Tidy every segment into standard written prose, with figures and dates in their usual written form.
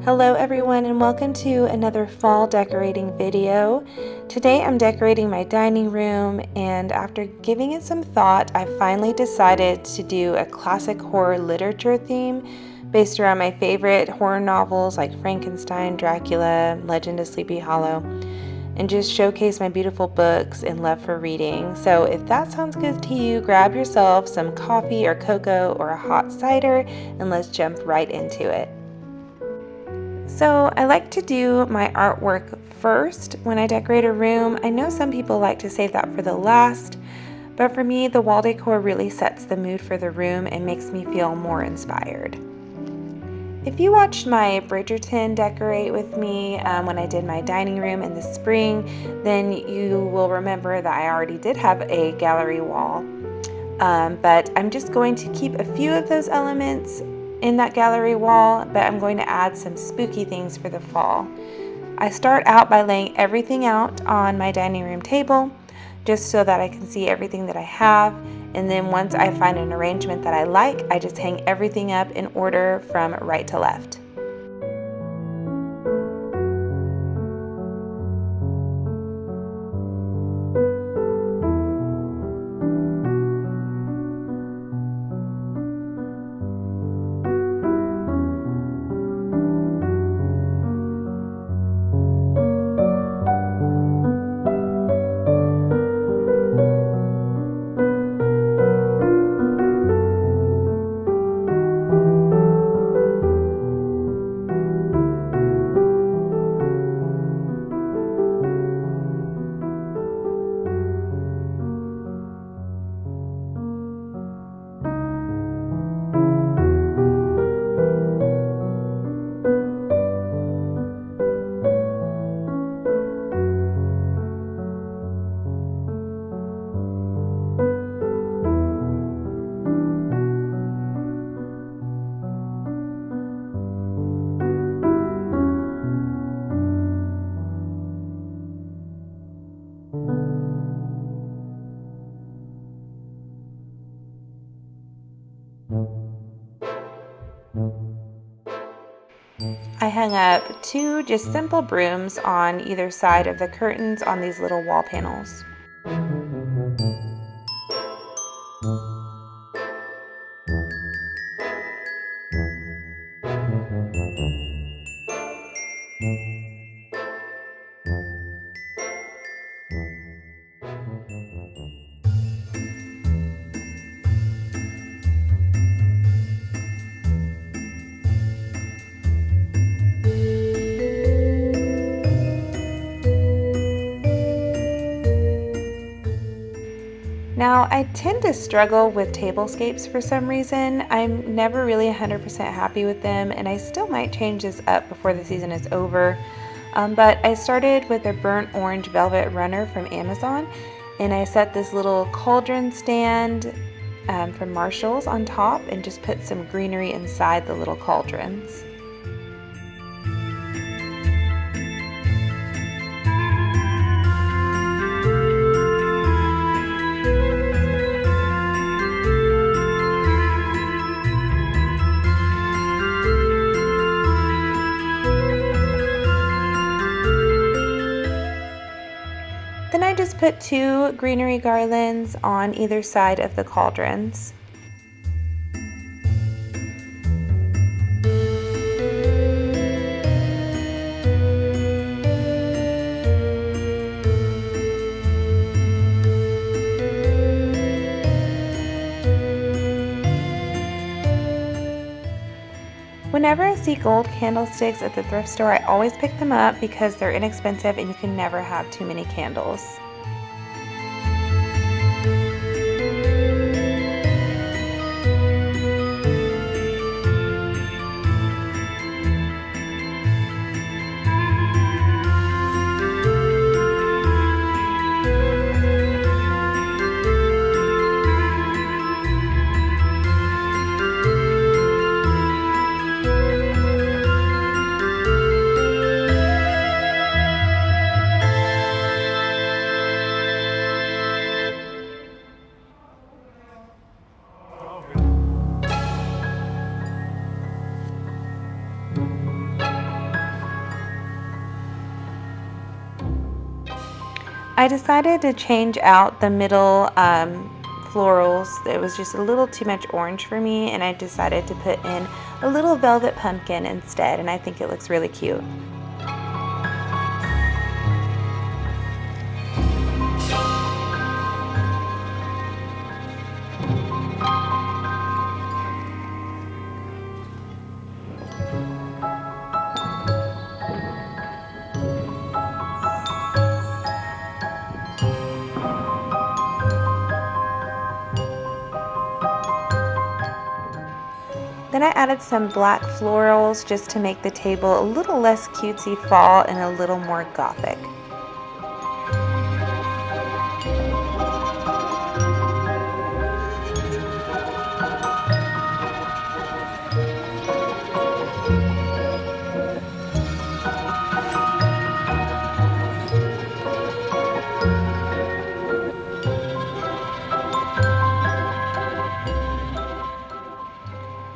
Hello everyone and welcome to another fall decorating video. Today I'm decorating my dining room, and after giving it some thought, I finally decided to do a classic horror literature theme based around my favorite horror novels like Frankenstein, Dracula, Legend of Sleepy Hollow, and just showcase my beautiful books and love for reading. So if that sounds good to you, grab yourself some coffee or cocoa or a hot cider and let's jump right into it. So I like to do my artwork first when I decorate a room. I know some people like to save that for the last, but for me the wall decor really sets the mood for the room and makes me feel more inspired. If you watched my Bridgerton decorate with me when I did my dining room in the spring, then you will remember that I already did have a gallery wall, but I'm just going to keep a few of those elements in that gallery wall, but I'm going to add some spooky things for the fall. I start out by laying everything out on my dining room table just so that I can see everything that I have, and then once I find an arrangement that I like, I just hang everything up in order from right to left. I hung up two just simple brooms on either side of the curtains on these little wall panels. Now, I tend to struggle with tablescapes for some reason. I'm never really 100% happy with them, and I still might change this up before the season is over. But I started with a burnt orange velvet runner from Amazon, and I set this little cauldron stand from Marshall's on top and just put some greenery inside the little cauldrons. Then I just put two greenery garlands on either side of the cauldrons. Whenever I see gold candlesticks at the thrift store, I always pick them up because they're inexpensive and you can never have too many candles. I decided to change out the middle florals. It was just a little too much orange for me, and I decided to put in a little velvet pumpkin instead, and I think it looks really cute. Then I added some black florals just to make the table a little less cutesy fall and a little more gothic.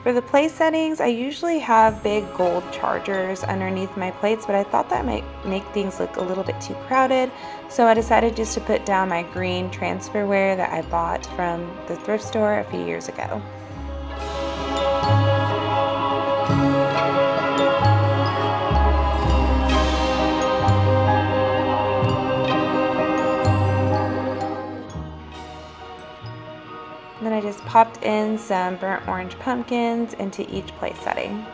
For the place settings, I usually have big gold chargers underneath my plates, but I thought that might make things look a little bit too crowded, so I decided just to put down my green transferware that I bought from the thrift store a few years ago. And then I just popped in some burnt orange pumpkins into each place setting.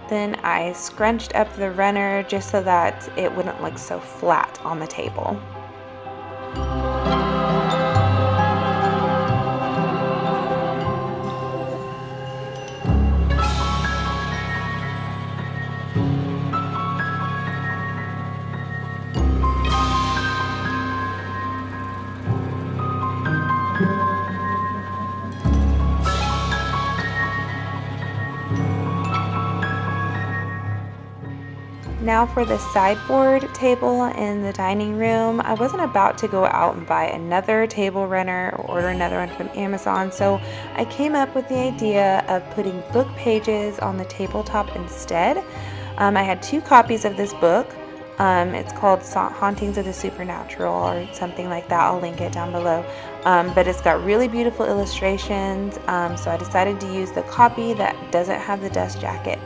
Then I scrunched up the runner just so that it wouldn't look so flat on the table. Now for the sideboard table in the dining room, I wasn't about to go out and buy another table runner or order another one from Amazon, so I came up with the idea of putting book pages on the tabletop instead. I had 2 copies of this book. It's called Hauntings of the Supernatural or something like that. I'll link it down below. But it's got really beautiful illustrations, so I decided to use the copy that doesn't have the dust jacket.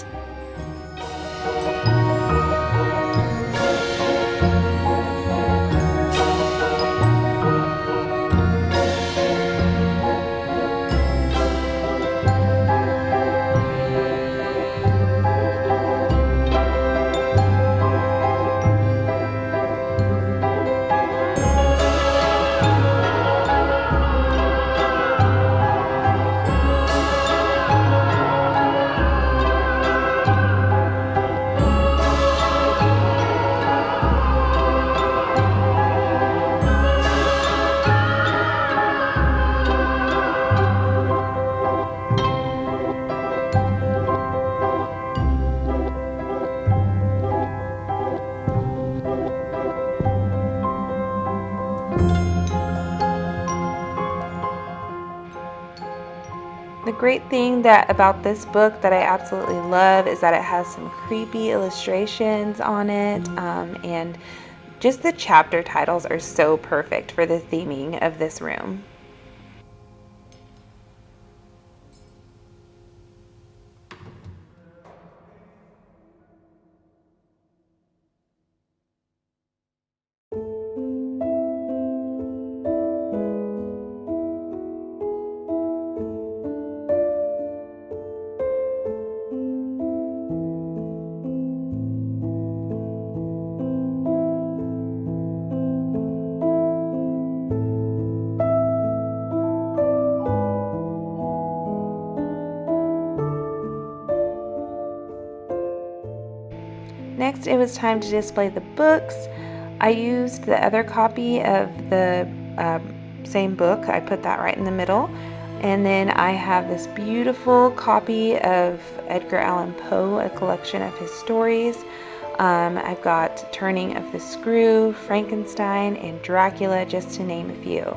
The great thing about this book that I absolutely love is that it has some creepy illustrations on it, and just the chapter titles are so perfect for the theming of this room. Next, it was time to display the books. I used the other copy of the same book. I put that right in the middle. And then I have this beautiful copy of Edgar Allen Poe, a collection of his stories. I've got Turning of the Screw, Frankenstein, and Dracula, just to name a few.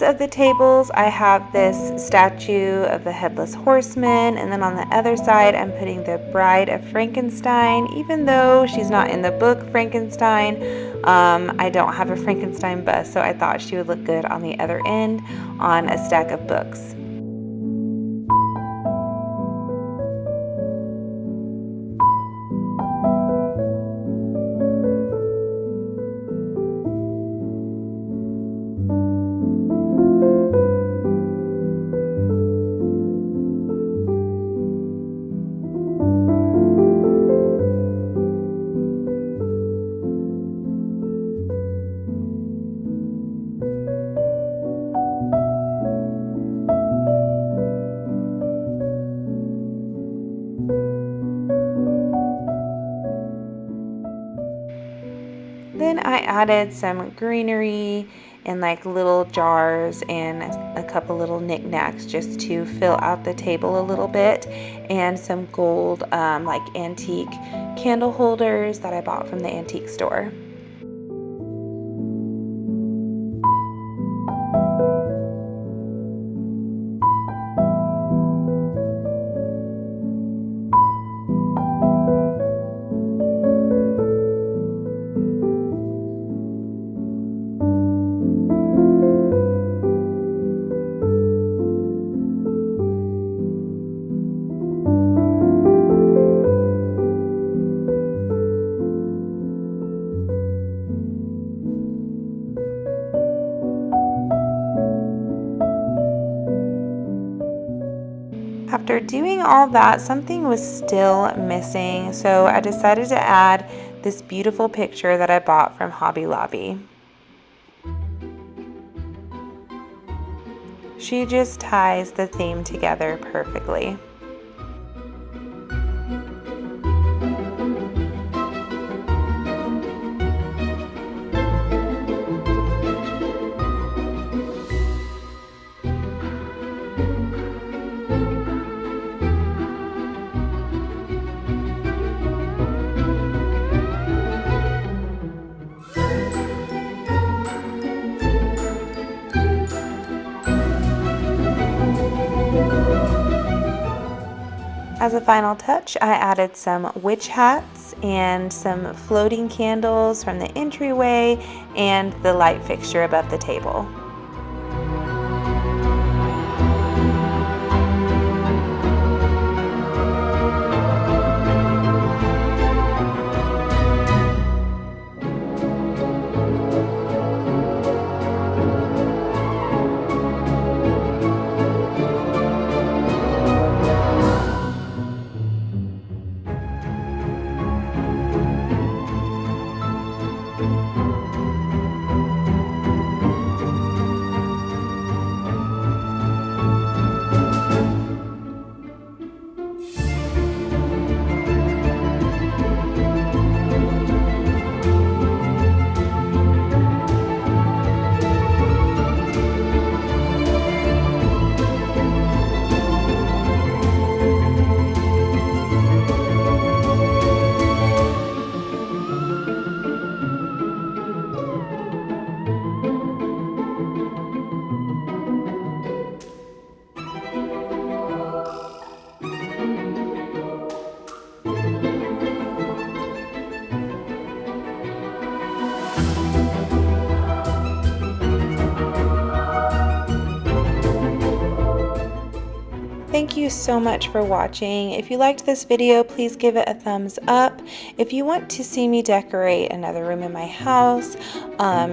of the tables, I have this statue of the Headless Horseman, and then on the other side I'm putting the Bride of Frankenstein. Even though she's not in the book Frankenstein, I don't have a Frankenstein bust, so I thought she would look good on the other end on a stack of books. Then I added some greenery in like little jars and a couple little knickknacks just to fill out the table a little bit, and some gold like antique candle holders that I bought from the antique store. After doing all that, something was still missing, so I decided to add this beautiful picture that I bought from Hobby Lobby. She just ties the theme together perfectly. As a final touch, I added some witch hats and some floating candles from the entryway and the light fixture above the table. Thank you so much for watching. If you liked this video, please give it a thumbs up. If you want to see me decorate another room in my house,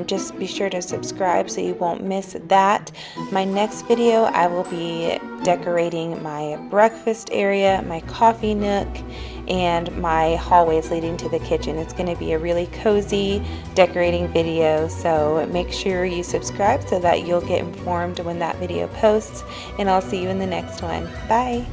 just be sure to subscribe so you won't miss that. My next video, I will be decorating my breakfast area, my coffee nook, and my hallways leading to the kitchen. It's going to be a really cozy decorating video, so make sure you subscribe so that you'll get informed when that video posts, and I'll see you in the next one. Bye!